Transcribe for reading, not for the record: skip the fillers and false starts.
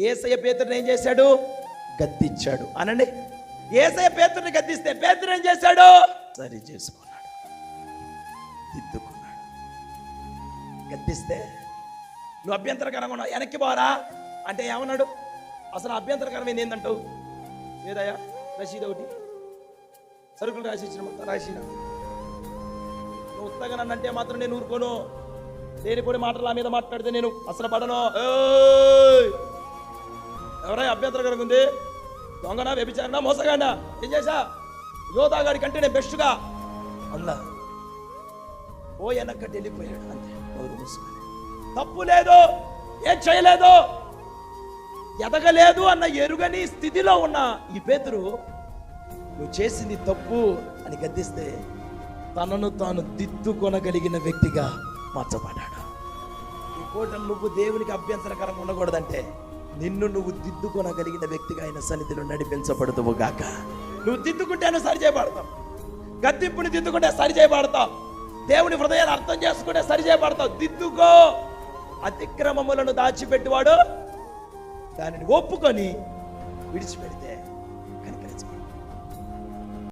యేసయ్య పేతురుని ఏం చేశాడు? గద్దించాడు. అనండి, యేసయ్య పేతురుని గద్దిస్తే పేతురు ఏం చేశాడు? సరి చేసుకున్నాడు, దిద్దుకున్నాడు. గద్దిస్తే నువ్వు అభ్యంతరకరంగా ఉన్నావు, వెనక్కి పోరా అంటే ఏమన్నాడు? అసలు అభ్యంతరకరమైంది ఏందంటావు? ఏదయ్యా రసీదు ఒకటి, సరుకులు రాసి ఇచ్చిన మొత్తం రాసిన. నువ్వు ఉత్తగా నన్ను అంటే మాత్రం నేను ఊరుకోను. దేని కూడా మాటలు ఆ మీద మాట్లాడితే నేను అసలు పడను. ఎవరై అభ్యంతరకరంగా ఉంది? దొంగనా, వ్యభిచారనా, మోసగాడినా? ఏం చేశా? యోధాగాడి కంటే నేను బెస్ట్గా అందా. ఓ వెనక్కటి వెళ్ళిపోయాడు అంతే, నోరు మూసుకొని. తప్పు లేదు, ఏం చేయలేదు, ఎదగలేదు అన్న ఎరుగని స్థితిలో ఉన్న ఈ పేతురు నువ్వు చేసింది తప్పు అని గద్దిస్తే తనను తాను దిద్దుకొనగలిగిన వ్యక్తిగా మార్చబడ్డాడు. ఈ పూట నువ్వు దేవునికి అభ్యంతరకరంగా ఉండకూడదంటే నిన్ను నువ్వు దిద్దుకొనగలిగిన వ్యక్తిగా ఆయన సన్నిధిలో నడిపించబడుతావు గాక. నువ్వు దిద్దుకుంటేనే సరి చేయబడతావు, గద్దింపుని దిద్దుకుంటే సరి చేయబడతావు, దేవుని హృదయాన్ని అర్థం చేసుకుంటే సరి చేయబడతావు. దిద్దుకో. అతిక్రమములను దాచిపెట్టువాడు దానిని ఒప్పుకొని విడిచిపెడితే